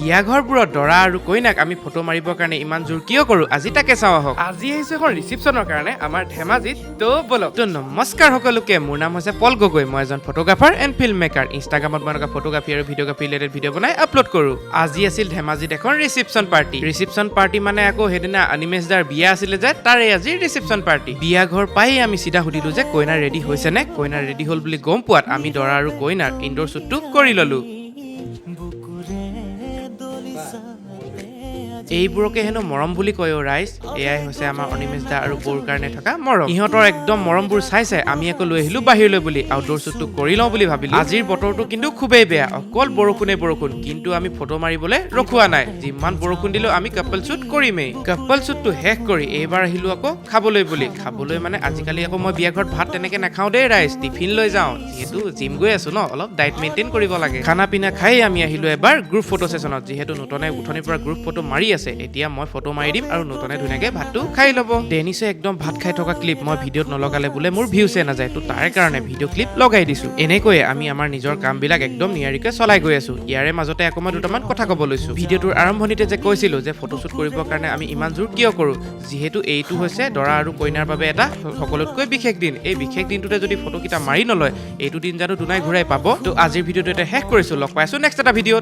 বিয়া ঘৰবোৰত দৰা আৰু কইনাক আমি ফটো মাৰিবৰ কাৰণে ইমান জোৰ কিয় কৰো আজি তাকে চাওঁ আহক। আজি আহিছো এখন ৰিচিপশ্যনৰ কাৰণে আমাৰ ধেমাজিত। তো বলক। তো নমস্কাৰ সকলোকে, মোৰ নাম হৈছে পল গগৈ। মই এজন ফটোগ্ৰাফাৰ এণ্ড ফিল্ম মেকাৰ। ইনষ্টাগ্ৰামত মই এনেকুৱা ফটোগ্ৰাফী আৰু ভিডিঅ'গ্ৰাফী ৰিলেটেড ভিডিঅ' বনাই আপলোড কৰোঁ। আজি আছিল ধেমাজিত এখন ৰিচিপশ্যন পাৰ্টি। ৰিচিপশ্যন পাৰ্টি মানে আকৌ সেইদিনা অনিমেশ দাৰ বিয়া আছিলে যে তাৰে আজি ৰিচিপশ্যন পাৰ্টি। বিয়া ঘৰ পাই আমি চিধা সুধিলো যে কইনা ৰেডি হৈছে নে। কইনা ৰেডি হ'ল বুলি গম পোৱাত আমি দৰা আৰু কইনাৰ ইনডোৰ শ্বুটটো কৰি ল'লো। এইবোৰকে হেনো মৰম বুলি কয় ৰাইজ। এয়াই হৈছে আমাৰ অনিমেশ দা আৰু বৌৰ কাৰণে থকা মৰম। ইহঁতৰ একদম মৰমবোৰ চাইছে আমি আকৌ লৈ আহিলো বাহিৰলৈ বুলি আউটডোৰ শ্বুটটো কৰি লওঁ বুলি ভাবিলো। আজিৰ বতৰটো কিন্তু খুবেই বেয়া, অকল বৰষুণে বৰষুণ। কিন্তু আমি ফটো মাৰিবলৈ ৰখোৱা নাই, যিমান বৰষুণ দিলেও আমি কাপল শ্বুট কৰিমেই। কাপল শ্বুটটো শেষ কৰি এইবাৰ আহিলো আকৌ খাবলৈ বুলি। খাবলৈ মানে আজিকালি আকৌ মই বিয়া ঘৰত ভাত তেনেকে নাখাওঁ দেই ৰাইজ, টিফিন লৈ যাওঁ। যিহেতু জিম গৈ আছো ন, অলপ ডাইট মেইনটেইন কৰিব লাগে। খানা পিনা খাই আমি আহিলো এবাৰ গ্ৰুপ ফটো ছেছনত। যিহেতু নতুনে উঠনিৰ পৰা গ্ৰুপ ফটো মাৰি আছে, এতিয়া মই ফটো মাৰি দিম আৰু নতুনে ধুনীয়াকে ভাতটো খাই ল'ব। ডেনিছে একদম ভাত খাই থকা ক্লিপ মই ভিডিঅ'ত নলগালে বোলে মোৰ ভিউছে নাযায়, তো তাৰ কাৰণে ভিডিঅ' ক্লিপ লগাই দিছো। এনেকৈয়ে আমি আমাৰ নিজৰ কামবিলাক একদম নিয়াৰিকৈ চলাই গৈ আছো। ইয়াৰে মাজতে আকৌ মই দুটামান কথা ক'ব লৈছো। ভিডিঅ'টোৰ আৰম্ভণিতে যে কৈছিলো যে ফটোশ্বুট কৰিবৰ কাৰণে আমি ইমান জোৰ কিয় কৰো, যিহেতু এইটো হৈছে দৰা আৰু কইনাৰ বাবে এটা সকলোতকৈ বিশেষ দিন। এই বিশেষ দিনটোতে যদি ফটোকেইটা মাৰি নলয়, এইটো দিন জানো দুনাই ঘূৰাই পাব। তো আজিৰ ভিডিঅ'টো শেষ কৰিছো, লগ পাইছো নেক্সট এটা ভিডিঅ'ত।